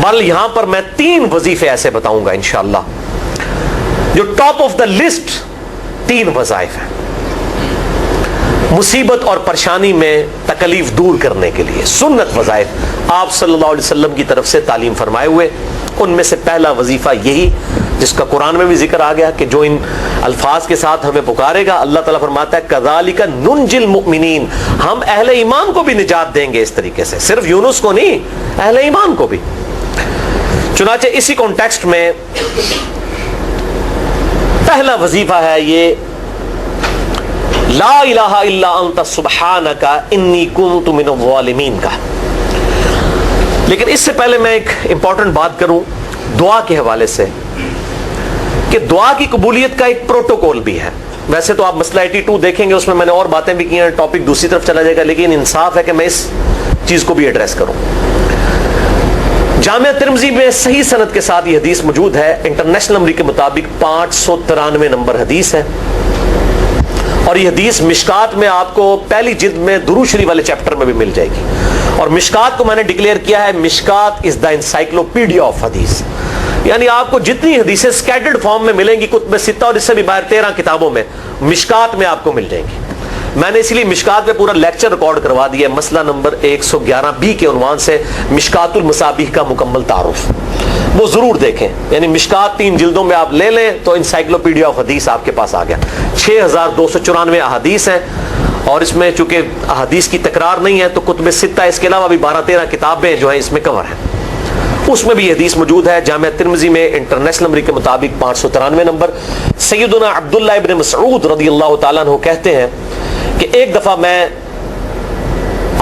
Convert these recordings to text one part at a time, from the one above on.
بل یہاں پر میں 3 وظیفے ایسے بتاؤں گا انشاءاللہ جو ٹاپ آف دا لسٹ 3 وظائف ہیں مصیبت اور پریشانی میں تکلیف دور کرنے کے لیے، سنت وظائف آپ صلی اللہ علیہ وسلم کی طرف سے تعلیم فرمائے ہوئے. ان میں سے پہلا وظیفہ یہی جس کا قرآن میں بھی ذکر آ گیا کہ جو ان الفاظ کے ساتھ ہمیں پکارے گا، اللہ تعالیٰ فرماتا ہے کذالک ننجی المؤمنین، ہم اہل ایمان کو بھی نجات دیں گے اس طریقے سے، صرف یونس کو نہیں، اہل ایمان کو بھی. چنانچہ اسی کانٹیکسٹ میں پہلا وظیفہ ہے یہ لا الہ الا انت سبحانک انی کنت من الظالمین کا. لیکن اس سے پہلے میں ایک امپورٹنٹ بات کروں دعا کے حوالے سے کہ دعا کی قبولیت کا ایک پروٹوکول بھی ہے. ویسے تو آپ مسئلہ 82 دیکھیں گے، اس میں نے اور باتیں بھی کی ہیں، ٹاپک دوسری طرف چلا جائے گا، لیکن انصاف ہے کہ میں اس چیز کو بھی ایڈریس کروں. جامعہ ترمذی میں صحیح سند کے ساتھ یہ حدیث موجود ہے، انٹرنیشنل نمبر کے مطابق 593 نمبر حدیث ہے، اور یہ حدیث مشکات میں آپ کو پہلی جلد میں درود شریف والے چیپٹر میں بھی مل جائے گی. اور مشکات کو میں نے ڈکلیئر کیا ہے مشکات از دا انسائکلوپیڈیا آف حدیث، یعنی آپ کو جتنی حدیثیں سکیٹرڈ فارم میں ملیں گی کتب ستہ اور اس سے بھی باہر 13 کتابوں میں، مشکات میں آپ کو مل جائیں گی. میں نے اسی لیے مشکات میں پورا لیکچر ریکارڈ کروا دیا ہے، مسئلہ نمبر 111B کے عنوان سے مشکات المصابیح کا مکمل تعارف، وہ ضرور دیکھیں. یعنی مشکات 3 جلدوں میں آپ لے لیں تو انسائکلوپیڈیا آف حدیث آپ کے پاس آ گیا. 6294 احادیث ہیں، اور اس میں چونکہ احادیث کی تکرار نہیں ہے تو کتب ستہ اس کے علاوہ بھی 12-13 کتابیں جو ہیں اس میں کور ہیں، اس میں بھی یہ حدیث موجود ہے. جامعہ ترمذی میں انٹرنیشنل نمبر کے مطابق 593 نمبر. سیدنا عبداللہ ابن مسعود رضی اللہ تعالیٰ عنہ کہتے ہیں کہ ایک دفعہ میں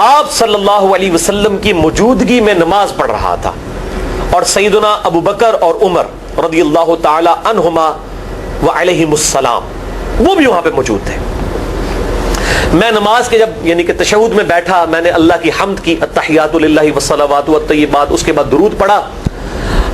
آپ صلی اللہ علیہ وسلم کی موجودگی میں نماز پڑھ رہا تھا، اور سیدنا ابو بکر اور عمر رضی اللہ تعالی عنہما وعلیہم السلام وہ بھی وہاں پہ موجود تھے. میں نماز کے جب یعنی کہ تشہد میں بیٹھا، میں نے اللہ کی حمد کی، التحیات للہ والصلوات والطیبات، اس کے بعد درود پڑھا،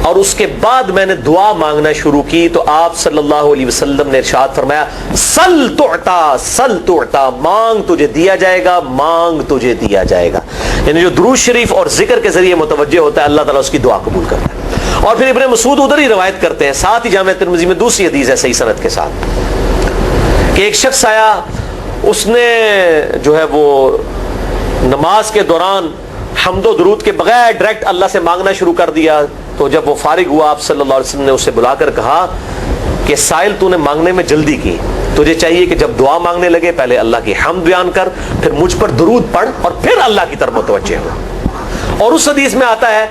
اور اس کے بعد میں نے دعا مانگنا شروع کی تو آپ صلی اللہ علیہ وسلم نے ارشاد فرمایا سل تعطا سل تعطا، مانگ تجھے دیا جائے گا، مانگ تجھے دیا جائے گا. یعنی جو درود شریف اور ذکر کے ذریعے متوجہ ہوتا ہے اللہ تعالیٰ اس کی دعا قبول کرتا ہے. اور پھر ابن مسعود ادھر ہی روایت کرتے ہیں، ساتھ ہی جامعہ ترمذی میں دوسری حدیث ہے صحیح سند کے ساتھ کہ ایک شخص آیا، اس نے جو ہے وہ نماز کے دوران حمد و درود کے بغیر ڈائریکٹ اللہ سے مانگنا شروع کر دیا. تو جب وہ فارغ ہوا آپ صلی اللہ علیہ وسلم نے اسے بلا کر کہا کہ سائل تو نے مانگنے میں جلدی کی، تجھے چاہیے کہ جب دعا مانگنے لگے پہلے اللہ کی حمد بیان کر، پھر مجھ پر درود پڑھ، اور پھر اللہ کی طرف متوجہ ہو. اور اس حدیث میں آتا ہے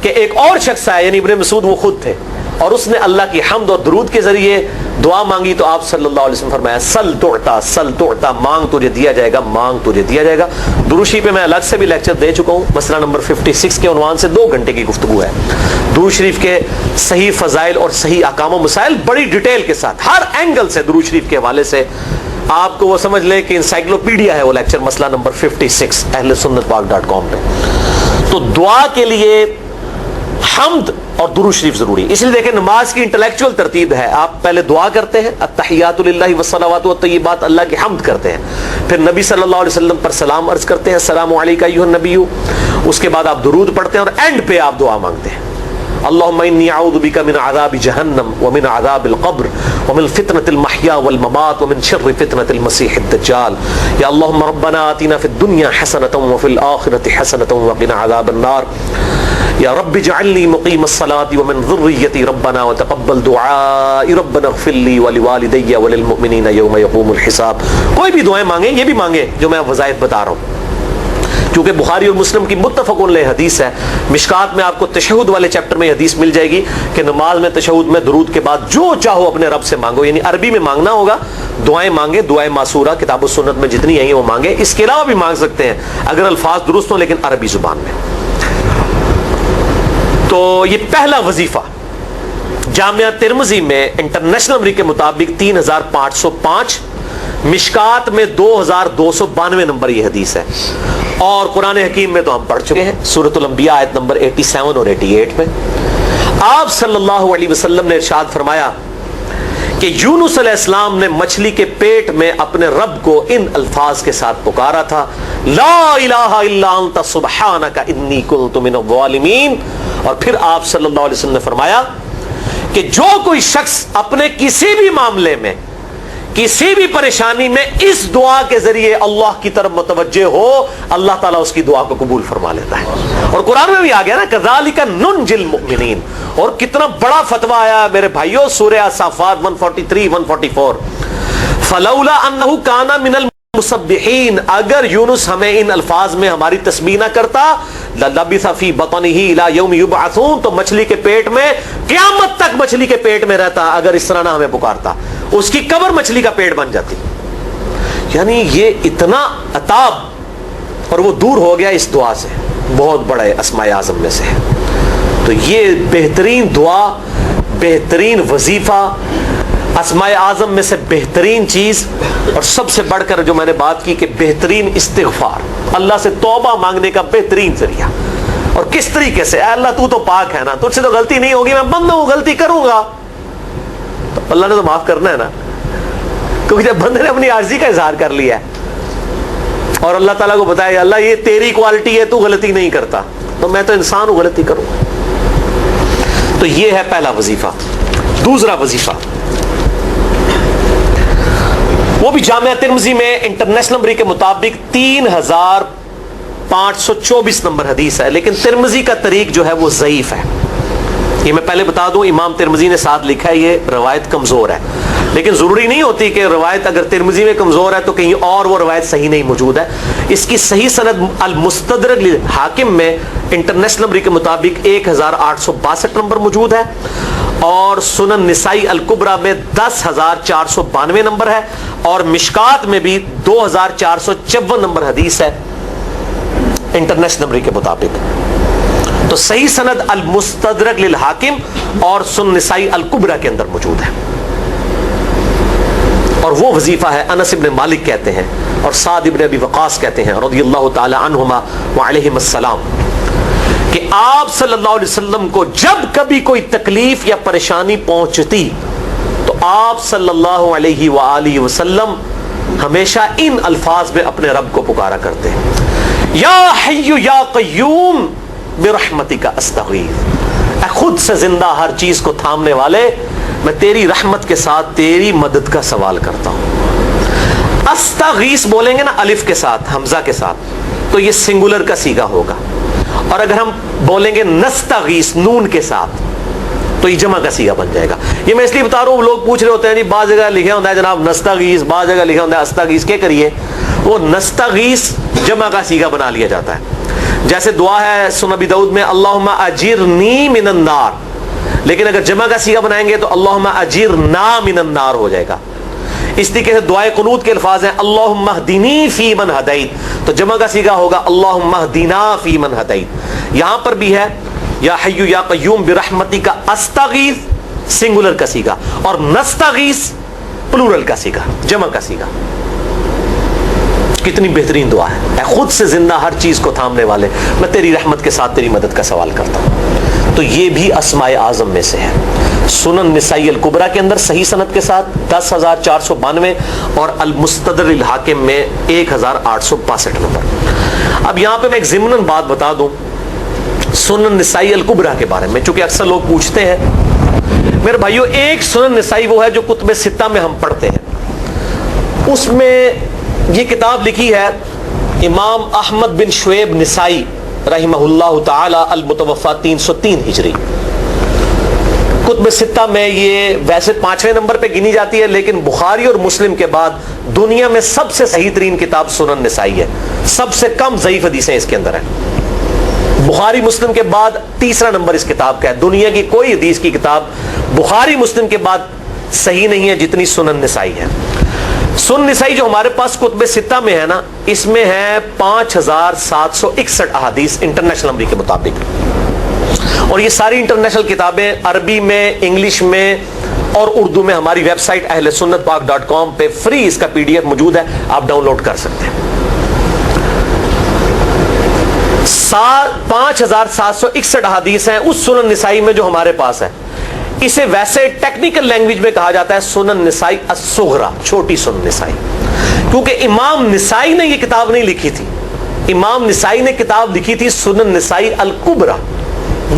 کہ ایک اور شخص آیا، یعنی ابن مسعود وہ خود تھے، اور اس نے اللہ کی حمد اور درود کے ذریعے دعا مانگی تو آپ صلی اللہ علیہ وسلم فرمایا سل تعطا سل تعطا، مانگ تجھے دیا جائے گا، مانگ تجھے دیا جائے گا. درود شریف پہ میں الگ سے بھی لیکچر دے چکا ہوں، مسئلہ نمبر 56 کے عنوان سے 2 گھنٹے کی گفتگو ہے. درود شریف کے صحیح فضائل اور صحیح احکام و مسائل بڑی ڈیٹیل کے ساتھ ہر اینگل سے درود شریف کے حوالے سے آپ کو وہ سمجھ لیں کہ انسائکلوپیڈیا ہے وہ لیکچر، مسئلہ نمبر 56 اہل سنت پاک.com پہ. تو دعا کے لیے حمد اور درود شریف ضروری. اس لیے دیکھیں نماز کی انٹلیکچوئل ترتیب ہے، آپ پہلے دعا کرتے ہیں التحیات للہ والصلوات والطیبات، اللہ کی حمد کرتے ہیں، پھر نبی صلی اللہ علیہ وسلم پر سلام عرض کرتے ہیں السلام علیکہ ایھا النبی، اس کے بعد آپ درود پڑھتے ہیں، اور اینڈ پہ آپ دعا مانگتے ہیں اللہم انی اعوذ بک من عذاب جہنم ومن عذاب القبر ومن فتنة المحیا والممات ومن شر فتنة المسیح الدجال، یا اللہم ربنا آتنا فی الدنیا حسنة وفی الآخرة حسنة وقنا عذاب النار، یا رب اجعلنی مقیم الصلاة ومن ذریتی ربنا وتقبل دعائی ربنا اغفر لی ولوالدی وللمؤمنین یوم یقوم الحساب. کوئی بھی دعائیں مانگیں، یہ بھی مانگیں جو میں وظائف بتا رہا ہوں، کیونکہ بخاری اور مسلم کی متفق علیہ حدیث ہے. مشکات میں آپ کو تشہد والے چیپٹر میں حدیث مل جائے گی کہ نماز میں تشہد میں درود کے بعد جو چاہو اپنے رب سے مانگو، یعنی عربی میں مانگنا ہوگا، دعائیں مانگیں، دعائیں معصورہ کتاب و سنت میں جتنی ہیں وہ مانگیں. اس کے علاوہ بھی مانگ سکتے ہیں اگر الفاظ درست ہوں لیکن عربی زبان میں. تو یہ پہلا وظیفہ جامعہ ترمذی میں انٹرنیشنل نمبر کے مطابق 3505، مشکات میں 2292 نمبر یہ حدیث ہے. اور قرآن حکیم میں تو ہم پڑھ چکے ہیں سورۃ الانبیاء آیت نمبر 87 اور 88 میں آپ صلی اللہ علیہ وسلم نے ارشاد فرمایا کہ یونس علیہ السلام نے مچھلی کے پیٹ میں اپنے رب کو ان الفاظ کے ساتھ پکارا تھا، لا الہ الا انت سبحانک انی کنت من الظالمین. اور پھر آپ صلی اللہ علیہ وسلم نے فرمایا کہ جو کوئی شخص اپنے کسی بھی معاملے میں، کسی بھی پریشانی میں اس دعا کے ذریعے اللہ کی طرف متوجہ ہو، اللہ تعالیٰ اس کی دعا کو قبول فرما لیتا ہے. اور قرآن میں بھی آ گیا نا، کذالک ننجی المؤمنین. اور کتنا بڑا فتویٰ آیا میرے بھائیوں، سورہ الصافات 143 144. فلولا انہ کان من المسبحین، اگر یونس ہمیں ان الفاظ میں ہماری تسبیح نہ کرتا، للبث فی بطنہ الی یوم یبعثون، تو مچھلی کے پیٹ میں قیامت تک مچھلی کے پیٹ میں رہتا اگر اس طرح نہ ہمیں پکارتا. اس کی قبر مچھلی کا پیٹ بن جاتی. یعنی یہ اتنا عطاب، اور وہ دور ہو گیا اس دعا سے. بہت بڑے اسماء اعظم میں سے ہے. تو یہ بہترین دعا، بہترین وظیفہ، اسماء اعظم میں سے بہترین چیز، اور سب سے بڑھ کر جو میں نے بات کی کہ بہترین استغفار، اللہ سے توبہ مانگنے کا بہترین ذریعہ. اور کس طریقے سے، اے اللہ تو پاک ہے نا، تجھ سے تو غلطی نہیں ہوگی، میں بندہ ہوں، غلطی کروں گا، تو اللہ نے تو معاف کرنا ہے نا. کیونکہ جب بندے نے اپنی عاجزی کا اظہار کر لیا ہے اور اللہ تعالیٰ کو بتایا اللہ یہ تیری کوالٹی ہے، تو غلطی نہیں کرتا، تو میں تو انسان ہوں، غلطی کروں گا. تو یہ ہے پہلا وظیفہ. دوسرا وظیفہ وہ بھی جامعہ ترمذی میں انٹرنیشنل نمبر کے مطابق 3524 نمبر حدیث ہے، لیکن ترمذی کا طریق جو ہے وہ ضعیف ہے. یہ میں پہلے بتا دوں، امام ترمذی نے ساتھ لکھا ہے یہ روایت کمزور ہے، لیکن ضروری نہیں ہوتی کہ روایت اگر ترمذی میں کمزور ہے تو کہیں اور وہ روایت صحیح نہیں موجود ہے. اس کی صحیح سند المستدرک للحاکم میں انٹرنیشنل نمبر کے مطابق 1862 نمبر موجود ہے، اور سنن نسائی الکبریٰ میں 10492 نمبر ہے، اور مشکات میں بھی 2454 نمبر حدیث ہے انٹرنیشنل نمبر کے مطابق. تو صحیح سند المستدرک للحاکم اور سنن نسائی الکبریٰ کے اندر موجود ہے. اور وہ وظیفہ ہے انس ابن مالک کہتے ہیں اور سعد ابن ابی وقاص کہتے ہیں رضی اللہ تعالی عنہما وعلیہم السلام، کہ آپ صلی اللہ علیہ وسلم کو جب کبھی کوئی تکلیف یا پریشانی پہنچتی تو آپ صلی اللہ علیہ وآلہ وسلم ہمیشہ ان الفاظ میں اپنے رب کو پکارا کرتے ہیں، یا حی یا قیوم برحمتک استغیث، اے خود سے زندہ ہر چیز کو تھامنے والے، میں تیری رحمت کے ساتھ تیری مدد کا سوال کرتا ہوں. استغیث بولیں گے نا الف کے ساتھ، حمزہ کے ساتھ، تو یہ سنگولر کا صیغہ ہوگا. اور اگر ہم بولیں گے نستغیث نون کے ساتھ تو یہ جمع کا صیغہ بن جائے گا. یہ میں اس لیے بتا رہا ہوں، لوگ پوچھ رہے ہوتے ہیں جی بعض جگہ لکھا ہوتا ہے جناب نستغیث، بعض جگہ لکھا ہوتا ہے استغیث، کیا کریے؟ وہ نستغیث جمع کا صیغہ بنا لیا جاتا ہے. جیسے دعا ہے سنن ابی داؤد میں اللہم اجرنی من النار، لیکن اگر جمع کا صیغہ بنائیں گے تو اللہم اجرنا من النار ہو جائے گا. اس طریقے سے دعائے قنوت کے الفاظ ہیں اللہم اہدنی فی من ہدیت، تو جمع کا صیغہ ہوگا اللہم اہدنا فی من ہدیت. یہاں پر بھی ہے یا حی یا قیوم برحمتک استغیث سنگولر کا صیغہ، اور نستغیث پلورل کا صیغہ، جمع کا صیغہ. کتنی بہترین دعا ہے، اے خود سے زندہ ہر چیز کو تھامنے والے، میں تیری رحمت کے ساتھ تیری مدد کا سوال کرتا ہوں. تو یہ بھی اسماء اعظم میں سے ہے. سنن نسائی الکبریٰ کے اندر صحیح سند کے ساتھ 10492 اور المستدرک للحاکم میں 1862 نمبر. اب یہاں پہ میں ایک ضمناً بات بتا دوں سنن نسائی الکبریٰ کے بارے میں، چونکہ اکثر لوگ پوچھتے ہیں. میرے بھائیو، ایک سنن نسائی وہ ہے جو کتب ستہ میں ہم پڑھتے ہیں، اس میں یہ کتاب لکھی ہے امام احمد بن شعیب نسائی رحمہ اللہ تعالی المتوفی 303 ہجری. کتب ستہ میں یہ ویسے 5ویں نمبر پہ گنی جاتی ہے، لیکن بخاری اور مسلم کے بعد دنیا میں سب سے صحیح ترین کتاب سنن نسائی ہے. سب سے کم ضعیف حدیثیں اس کے اندر ہیں. بخاری مسلم کے بعد تیسرا نمبر اس کتاب کا ہے. دنیا کی کوئی حدیث کی کتاب بخاری مسلم کے بعد صحیح نہیں ہے جتنی سنن نسائی ہے. سنن نسائی جو ہمارے پاس کتب ستہ میں ہے نا، اس میں ہے 5761 احادیث انٹرنیشنل نمبر کے مطابق. اور یہ ساری انٹرنیشنل کتابیں عربی میں، انگلش میں اور اردو میں ہماری ویب سائٹ اہل سنت پاک .com پہ فری اس کا PDF موجود ہے، آپ ڈاؤن لوڈ کر سکتے ہیں. 5761 احادیث ہیں اس سنن نسائی میں جو ہمارے پاس ہے. اسے ویسے ٹیکنیکل لینگویج میں کہا جاتا ہے سنن نسائی الصغرا، چھوٹی سنن نسائی، کیونکہ امام نسائی نے یہ کتاب نہیں لکھی تھی. امام نسائی نے کتاب لکھی تھی سنن نسائی الکبرى،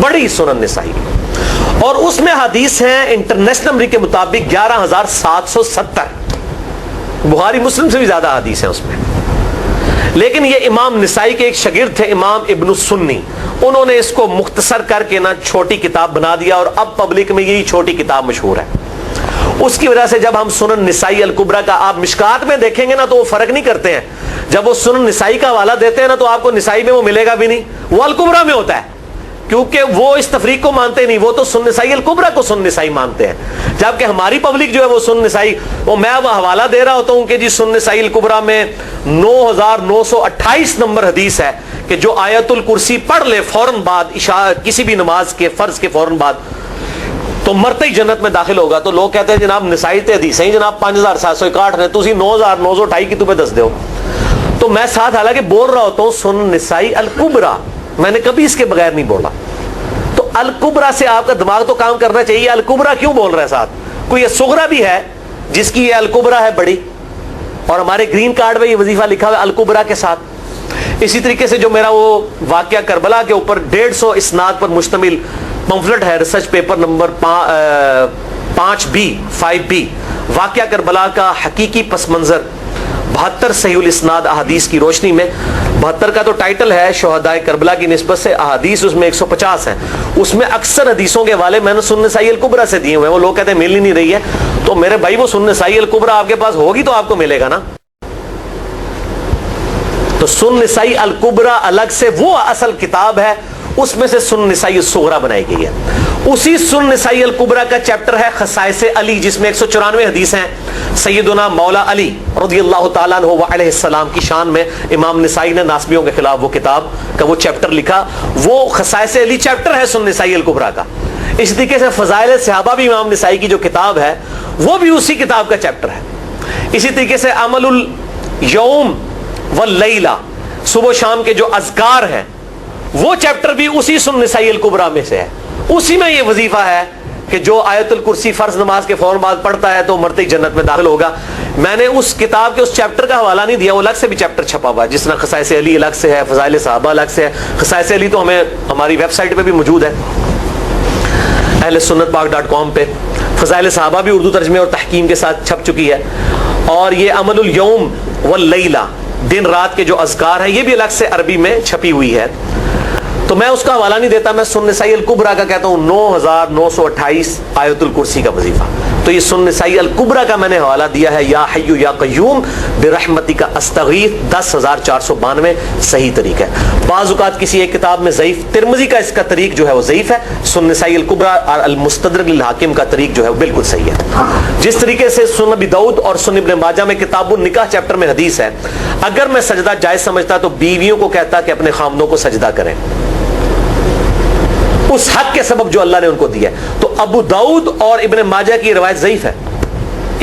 بڑی سنن نسائی، اور اس میں حدیث ہیں انٹرنیشنل نمبر کے مطابق 11,770. بخاری مسلم سے بھی زیادہ حدیث ہیں اس میں. لیکن یہ امام نسائی کے ایک شاگرد تھے امام ابن السنی، انہوں نے اس کو مختصر کر کے نا چھوٹی کتاب بنا دیا، اور اب پبلک میں یہی چھوٹی کتاب مشہور ہے. اس کی وجہ سے جب ہم سنن نسائی الکبرى کا آپ مشکات میں دیکھیں گے نا تو وہ فرق نہیں کرتے ہیں. جب وہ سنن نسائی کا حوالہ دیتے ہیں نا تو آپ کو نسائی میں وہ ملے گا بھی نہیں، وہ الکبرى میں ہوتا ہے، کیونکہ وہ اس تفریق کو مانتے نہیں، وہ تو سنن نسائی الکبرى کو سنن نسائی مانتے ہیں. جبکہ ہماری پبلک جو ہے وہ سنن نسائی، وہ میں وہ حوالہ دے رہا ہوتا ہوں کہ جی سنن نسائی الکبرى میں 9,928 نمبر حدیث ہے کہ جو آیت الکرسی پڑھ لے فوراً بعد عشاء کسی بھی نماز کے فرض کے فوراً بعد تو مرتے ہی جنت میں داخل ہوگا. تو لوگ کہتے ہیں جناب نسائی تے حدیث ہیں جناب 5,761 نے، تسی 9,928 کی تمہیں دس دیو. تو میں ساتھ حالانکہ بول رہا ہوتا ہوں سنن نسائی الکبرى، میں نے کبھی اس کے بغیر نہیں بولا. تو الکبرى سے آپ کا دماغ تو کام کرنا چاہیے، الکبرى کیوں بول رہا ہے ساتھ؟ کوئی یہ صغرا بھی ہے جس کی یہ الکبرى ہے بڑی، اور ہمارے گرین کارڈ میں یہ وظیفہ لکھا ہوا ہے الکبرى کے ساتھ. اسی طریقے سے جو میرا وہ واقعہ کربلا کے اوپر 150 اسناد پر مشتمل پمفلٹ ہے، ریسرچ پیپر نمبر 5B واقعہ کربلا کا حقیقی پس منظر 72 صحیح الاسناد احادیث کی روشنی میں. 72 کا تو ٹائٹل ہے شہدائے کربلا کی نسبت سے، احادیث اس میں 150 ہیں. اس میں اکثر حدیثوں کے حوالے میں نے سنن نسائی الکبرى سے دیے ہوئے ہیں. وہ لوگ کہتے ہیں مل ہی نہیں رہی ہے، تو میرے بھائی وہ سنن نسائی الکبرى آپ کے پاس ہوگی تو آپ کو ملے گا نا. تو سنن نسائی الکبرى الگ سے وہ اصل کتاب ہے، اس میں سے سنن نسائی الصغرى بنائی گئی ہے. اسی سنن نسائی الکبرى کا چیپٹر ہے خصائص علی، جس میں 194 حدیث ہیں سیدنا مولا علی رضی اللہ تعالیٰ عنہ علیہ السلام کی شان میں. امام نسائی نے ناسبیوں کے خلاف وہ کتاب کا وہ چیپٹر لکھا، وہ خصائص علی چیپٹر ہے سنن نسائی الکبرى کا. اسی طریقے سے فضائل صحابہ بھی امام نسائی کی جو کتاب ہے وہ بھی اسی کتاب کا چیپٹر ہے. اسی طریقے سے عمل الیوم واللیلہ، صبح و شام کے جو اذکار ہیں وہ چیپٹر بھی اسی سنن نسائی الکبرى میں سے ہے. اسی میں یہ وظیفہ ہے کہ جو آیت الکرسی فرض نماز کے فوراً بعد پڑھتا ہے تو مرتے ہی جنت میں داخل ہوگا. میں نے اس کتاب کے اس چیپٹر کا حوالہ نہیں دیا، وہ الگ سے بھی چیپٹر چھپا ہوا ہے، جس طرح خصائص علی الگ سے ہے، فضائل صحابہ الگ سے ہے. خصائص علی تو ہمیں ہماری ویب سائٹ پہ بھی موجود ہے اہل سنت پاک.com پہ. فضائل صحابہ بھی اردو ترجمے اور تحکیم کے ساتھ چھپ چکی ہے. اور یہ عمل الیوم واللیلہ، دن رات کے جو اذکار ہیں، یہ بھی الگ سے عربی میں چھپی ہوئی ہے. تو میں اس کا حوالہ نہیں دیتا، میں سنن نسائی الکبرى کا کہتا ہوں 9,928 آیت الکرسی کا وظیفہ. تو یہ سنن نسائی الکبرى کا میں نے حوالہ دیا ہے یا حی یا قیوم برحمتک استغیث 10,492 صحیح طریق ہے. بعض اوقات کسی ایک کتاب میں ضعیف، ترمذی کا اس کا طریق جو ہے وہ ضعیف ہے. سنن نسائی الکبرى اور المستدرک للحاکم کا طریق جو ہے وہ بالکل صحیح ہے. جس طریقے سے سنن ابی داؤد اور سنن ابن ماجہ میں کتاب النکاح چیپٹر میں حدیث ہے، اگر میں سجدہ جائز سمجھتا تو بیویوں کو کہتا کہ اپنے خامدوں کو سجدہ کریں اس حق کے سبب جو اللہ نے ان کو دیا ہے. تو ابو داؤد اور ابن ماجہ کی روایت ضعیف ہے،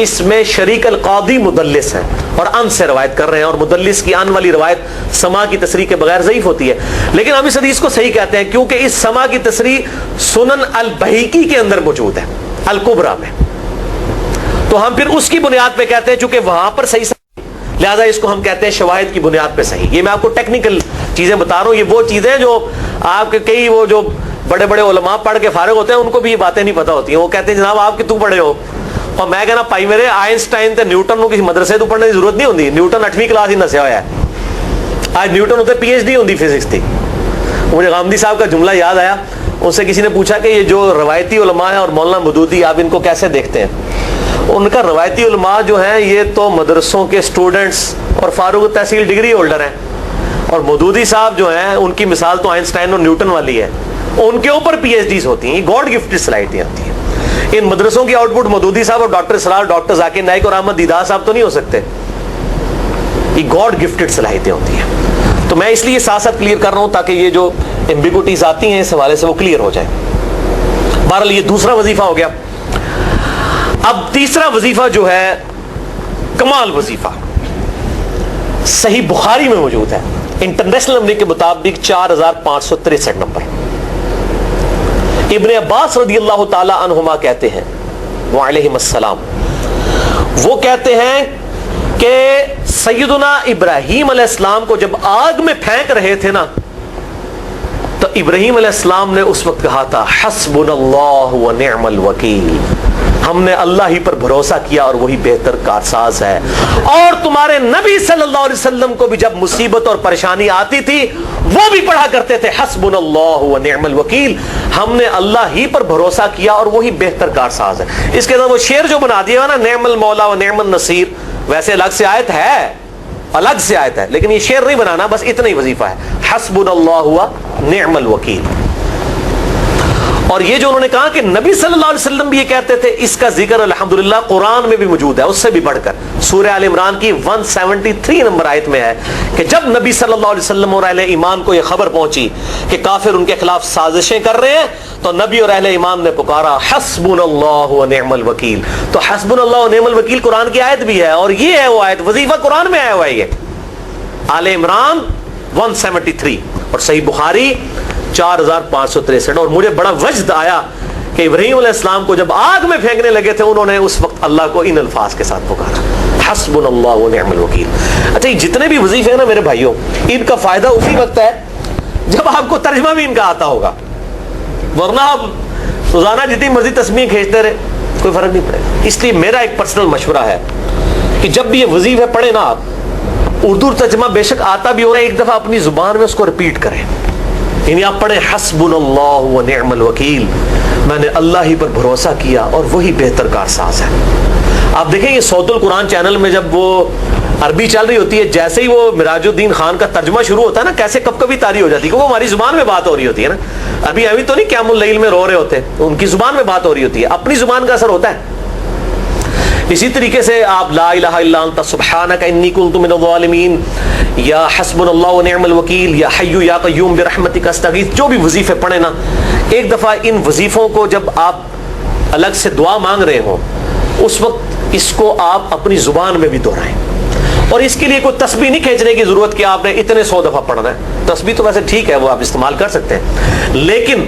اس میں شریک القاضی مدلس ہے اور ان سے روایت کر رہے ہیں، اور مدلس کی ان والی روایت سما کی تصریح کے بغیر ضعیف ہوتی ہے. لیکن ہم اس حدیث کو صحیح کہتے ہیں کیونکہ اس سما کی تصریح سنن البہیقی کے اندر موجود ہے الکبرى میں. تو ہم پھر اس کی بنیاد پہ کہتے ہیں چونکہ وہاں پر صحیح، لہذا اس کو ہم کہتے ہیں شواہد کی بنیاد پہ صحیح. یہ میں آپ کو ٹیکنیکل چیزیں بتا رہا ہوں، یہ وہ چیزیں جو آپ کے کئی وہ جو بڑے بڑے علماء پڑھ کے فارغ ہوتے ہیں ان کو بھی یہ باتیں نہیں پتہ ہوتی ہیں. وہ کہتے ہیں جناب آپ کتوں پڑھے ہو، اور میں کہنا پائی میرے آئنسٹائن تے نیوٹن کو کسی مدرسے تو پڑھنے کی ضرورت نہیں ہوتی. نیوٹن 8ویں کلاس ہی نسیا ہوا ہے، آج نیوٹن ہوتے PhD ہوتی فزکس تھی. مجھے غامدی صاحب کا جملہ یاد آیا، ان سے کسی نے پوچھا کہ یہ جو روایتی علماء ہیں اور مولانا مودودی آپ ان کو کیسے دیکھتے ہیں؟ ان کا روایتی علماء جو ہیں یہ تو مدرسوں کے اسٹوڈنٹس اور فاروق تحصیل ڈگری ہولڈر ہیں، اور مودودی صاحب جو ہیں ان کی مثال تو آئنسٹائن اور نیوٹن والی ہے، ان کے اوپر PhDs ہوتی ہیں، گاڈ گفٹڈ صلاحیتیں ہوتی ہیں. ان مدرسوں کی آؤٹ پٹ مودودی صاحب اور ڈاکٹر اسرار، ڈاکٹر ذاکر نائک اور احمد دیدار صاحب تو نہیں ہو سکتے. یہ گاڈ گفٹڈ صلاحیتیں ہوتی ہیں. تو میں اس لیے ساتھ ساتھ کلیئر کر رہا ہوں تاکہ یہ جو ایمبیگوٹیز آتی ہیں اس حوالے سے وہ کلیئر ہو جائیں. بہرحال یہ دوسرا وظیفہ ہو گیا. اب تیسرا وظیفہ جو ہے کمال وظیفہ، صحیح بخاری میں موجود ہے، انٹرنیشنل نمبر کے مطابق 4,563 نمبر. ابن عباس رضی اللہ تعالی عنہما کہتے ہیں وعلیہم السلام، وہ کہتے ہیں کہ سیدنا ابراہیم علیہ السلام کو جب آگ میں پھینک رہے تھے نا، تو ابراہیم علیہ السلام نے اس وقت کہا تھا حسبنا اللہ ونعم الوکیل، ہم نے اللہ ہی پر بھروسہ کیا اور وہی بہتر کارساز ہے۔ اور تمہارے نبی صلی اللہ علیہ وسلم کو بھی جب مصیبت اور پریشانی آتی تھی وہ بھی پڑھا کرتے تھے حسبنا اللہ ونعم الوکیل، ہم نے اللہ ہی پر بھروسہ کیا اور وہی بہتر کارساز ہے۔ اس کے بعد وہ شعر جو بنا دیا نا، نعم المولا ونعم النصیر، ویسے الگ سے آیت ہے، الگ سے آیت ہے، لیکن یہ شعر نہیں بنانا، بس اتنا ہی وظیفہ ہے، حسبنا اللہ ونعم الوکیل۔ اور یہ جو انہوں نے کہا کہ نبی صلی اللہ علیہ وسلم بھی یہ کہتے تھے، اس کا ذکر الحمدللہ قرآن میں بھی موجود ہے، اس سے بھی بڑھ کر سورہ آل عمران کی 173 نمبر آیت میں ہے کہ جب نبی صلی اللہ علیہ وسلم اور اہل ایمان کو یہ خبر پہنچی کہ کافر ان کے خلاف سازشیں کر رہے ہیں، تو نبی اور اہل ایمان نے پکارا حسبنا اللہ ونعم الوکیل۔ تو حسبنا اللہ ونعم الوکیل قرآن کی آیت بھی ہے، اور یہ ہے وہ آیت، وظیفہ قرآن میں آیا ہوا ہے، یہ آل عمران 173 اور صحیح بخاری 4563۔ اور مجھے بڑا وجد آیا کہ ابراہیم علیہ السلام کو جب آگ میں پھینکنے لگے تھے، انہوں نے اس وقت اللہ کو ان الفاظ کے ساتھ پکارا حسبنا اللہ ونعم الوکیل۔ اچھا، یہ جتنے بھی وظیفے ہیں نا میرے بھائیوں، ان کا فائدہ اسی وقت ہے جب آپ کو ترجمہ بھی ان کا آتا ہوگا، ورنہ آپ روزانہ جتنی مرضی تسبیح کھینچتے رہے کوئی فرق نہیں پڑے گا۔ اس لیے میرا ایک پرسنل مشورہ ہے کہ جب بھی یہ وظیفے پڑھیں نا آپ، اردو ترجمہ بے شک آتا بھی ہو رہا ہے، ایک دفعہ اپنی زبان میں اس کو ریپیٹ کریں، یعنی آپ پڑھیں حسبنا اللہ ونعم الوکیل، میں نے اللہ ہی پر بھروسہ کیا اور وہی بہتر کارساز ہے۔ آپ دیکھیں یہ صوت القرآن چینل میں جب وہ عربی چل رہی ہوتی ہے، جیسے ہی وہ مراج الدین خان کا ترجمہ شروع ہوتا ہے نا، کیسے کب کبھی تاری ہو جاتی ہے، کیونکہ وہ ہماری زبان میں بات ہو رہی ہوتی ہے نا، ابھی تو نہیں قیام اللیل میں رو رہے ہوتے، ان کی زبان میں بات ہو رہی ہوتی ہے، اپنی زبان کا اثر ہوتا ہے۔ اسی طریقے سے آپ لا الہ الا انت سبحانک انی کنت من الظالمین، یا حسبنا اللہ ونعم الوکیل، یا حی یا قیوم برحمتک استغیث، جو بھی وظیفے پڑھیں نا، ایک دفعہ ان وظیفوں کو جب آپ الگ سے دعا مانگ رہے ہوں، اس وقت اس کو آپ اپنی زبان میں بھی دہرائیں۔ اور اس کے لیے کوئی تسبیح نہیں کھینچنے کی ضرورت کہ آپ نے اتنے 100 دفعہ پڑھنا ہے، تسبیح تو ویسے ٹھیک ہے، وہ آپ استعمال کر سکتے ہیں، لیکن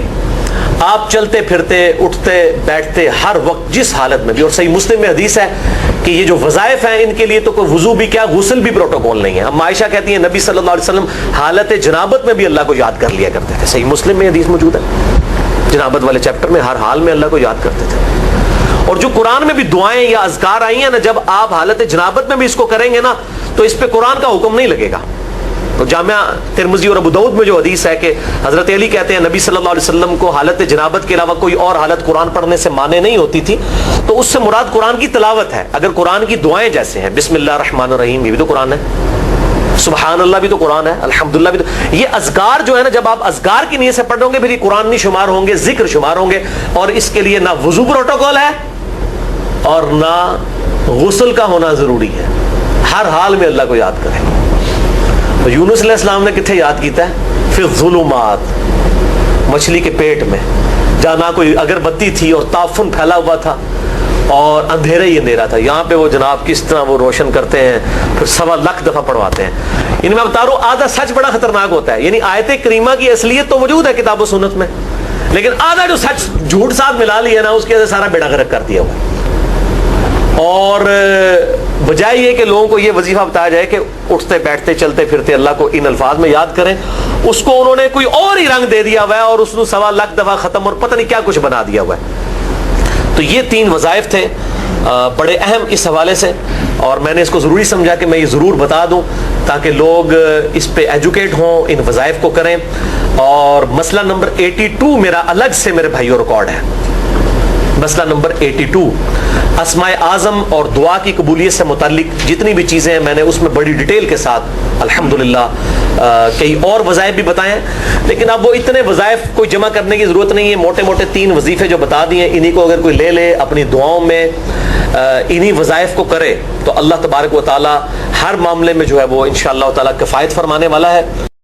آپ چلتے پھرتے اٹھتے بیٹھتے ہر وقت جس حالت میں بھی، اور صحیح مسلم میں حدیث ہے کہ یہ جو وظائف ہیں ان کے لیے تو کوئی وضو بھی کیا، غسل بھی پروٹوکول نہیں ہے۔ اب عائشہ کہتی ہیں نبی صلی اللہ علیہ وسلم حالت جنابت میں بھی اللہ کو یاد کر لیا کرتے تھے، صحیح مسلم میں حدیث موجود ہے، جنابت والے چیپٹر میں ہر حال میں اللہ کو یاد کرتے تھے۔ اور جو قرآن میں بھی دعائیں یا اذکار آئی ہیں نا، جب آپ حالت جنابت میں بھی اس کو کریں گے نا، تو اس پہ قرآن کا حکم نہیں لگے گا۔ تو جامعہ ترمذی اور ابو داؤد میں جو حدیث ہے کہ حضرت علی کہتے ہیں نبی صلی اللہ علیہ وسلم کو حالت جنابت کے علاوہ کوئی اور حالت قرآن پڑھنے سے مانے نہیں ہوتی تھی، تو اس سے مراد قرآن کی تلاوت ہے۔ اگر قرآن کی دعائیں جیسے ہیں بسم اللہ الرحمن الرحیم، یہ بھی تو قرآن ہے، سبحان اللہ بھی تو قرآن ہے، الحمدللہ بھی تو، یہ اذکار جو ہے نا، جب آپ اذکار کی نیت سے پڑھو گے پھر یہ قرآن نہیں شمار ہوں گے، ذکر شمار ہوں گے، اور اس کے لیے نہ وضو پروٹوکول ہے اور نہ غسل کا ہونا ضروری ہے، ہر حال میں اللہ کو یاد کریں۔ یونس علیہ السلام نے کتنے یاد کیتا ہے؟ فی الظلمات، مچھلی کے پیٹ میں، جہاں نہ کوئی اگر بتی تھی اور تعفن پھیلا ہوا تھا اور اندھیرا ہی اندھیرا تھا، یہاں پہ وہ جناب کس طرح وہ روشن کرتے ہیں، پھر 1.25 دفعہ پڑھواتے ہیں۔ یعنی میں بتا رہا ہوں آدھا سچ بڑا خطرناک ہوتا ہے، یعنی آیت کریمہ کی اصلیت تو موجود ہے کتاب و سنت میں، لیکن آدھا جو سچ جھوٹ ساتھ ملا لیا نا، اس کی وجہ سے سارا بیڑا غرق کر دیا ہوا۔ اور بجائے یہ کہ لوگوں کو یہ وظیفہ بتایا جائے کہ اٹھتے بیٹھتے چلتے پھرتے اللہ کو ان الفاظ میں یاد کریں، اس کو انہوں نے کوئی اور ہی رنگ دے دیا ہوا ہے، اور اس کو 1.25 دفعہ ختم اور پتہ نہیں کیا کچھ بنا دیا ہوا ہے۔ تو یہ 3 وظائف تھے بڑے اہم اس حوالے سے، اور میں نے اس کو ضروری سمجھا کہ میں یہ ضرور بتا دوں تاکہ لوگ اس پہ ایجوکیٹ ہوں، ان وظائف کو کریں۔ اور مسئلہ نمبر 82 میرا الگ سے میرے بھائیوں ریکارڈ ہے، مسئلہ نمبر 82 اسماء اعظم اور دعا کی قبولیت سے متعلق جتنی بھی چیزیں ہیں میں نے اس میں بڑی ڈیٹیل کے ساتھ الحمدللہ کئی اور وظائف بھی بتائے ہیں، لیکن اب وہ اتنے وظائف کوئی جمع کرنے کی ضرورت نہیں ہے، موٹے موٹے 3 وظیفے جو بتا دیے انہی کو اگر کوئی لے لے اپنی دعاؤں میں، انہی وظائف کو کرے تو اللہ تبارک و تعالی ہر معاملے میں جو ہے وہ انشاءاللہ تعالی کفایت فرمانے والا ہے۔